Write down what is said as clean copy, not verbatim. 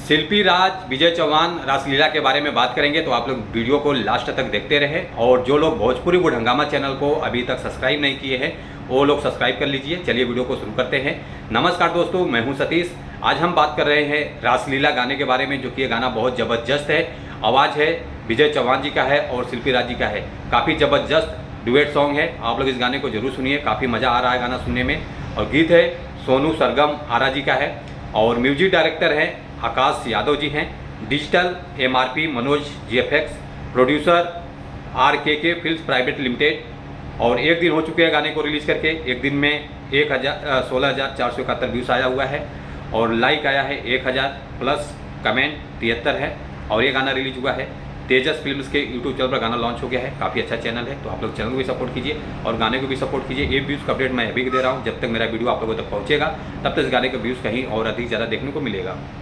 शिल्पी राज, विजय चौहान रासलीला के बारे में बात करेंगे, तो आप लोग वीडियो को लास्ट तक देखते रहें। और जो लोग भोजपुरी वुड हंगामा चैनल को अभी तक सब्सक्राइब नहीं किए हैं वो लोग सब्सक्राइब कर लीजिए। चलिए वीडियो को शुरू करते हैं। नमस्कार दोस्तों, मैं हूं सतीश। आज हम बात कर रहे हैं रासलीला गाने के बारे में, जो कि ये गाना बहुत ज़बरदस्त है। आवाज़ है विजय चौहान जी का है और शिल्पी राज जी का है। काफ़ी ज़बरदस्त डुएट सॉन्ग है। आप लोग इस गाने को जरूर सुनिए, काफ़ी मज़ा आ रहा है गाना सुनने में। और गीत है सोनू सरगम आरा जी का है और म्यूजिक डायरेक्टर है आकाश यादव जी हैं। Digital MRP Manoj GFX, producer RKK films private limited. और एक दिन हो चुके हैं गाने को रिलीज़ करके। एक दिन में 16,471 व्यूज़ आया हुआ है और लाइक आया है 1000 प्लस, कमेंट 73 है। और ये गाना रिलीज हुआ है तेजस फिल्म्स के यूट्यूब चैनल पर। गाना लॉन्च हो गया है, काफ़ी अच्छा चैनल है, तो आप लोग चैनल को भी सपोर्ट कीजिए और गाने को भी सपोर्ट कीजिए। ये व्यूज़ का अपडेट मैं अभी दे रहा हूँ। जब तक मेरा वीडियो आप लोगों तक पहुँचेगा तब तक इस गाने के व्यूज़ कहीं और अधिक ज़्यादा देखने को मिलेगा।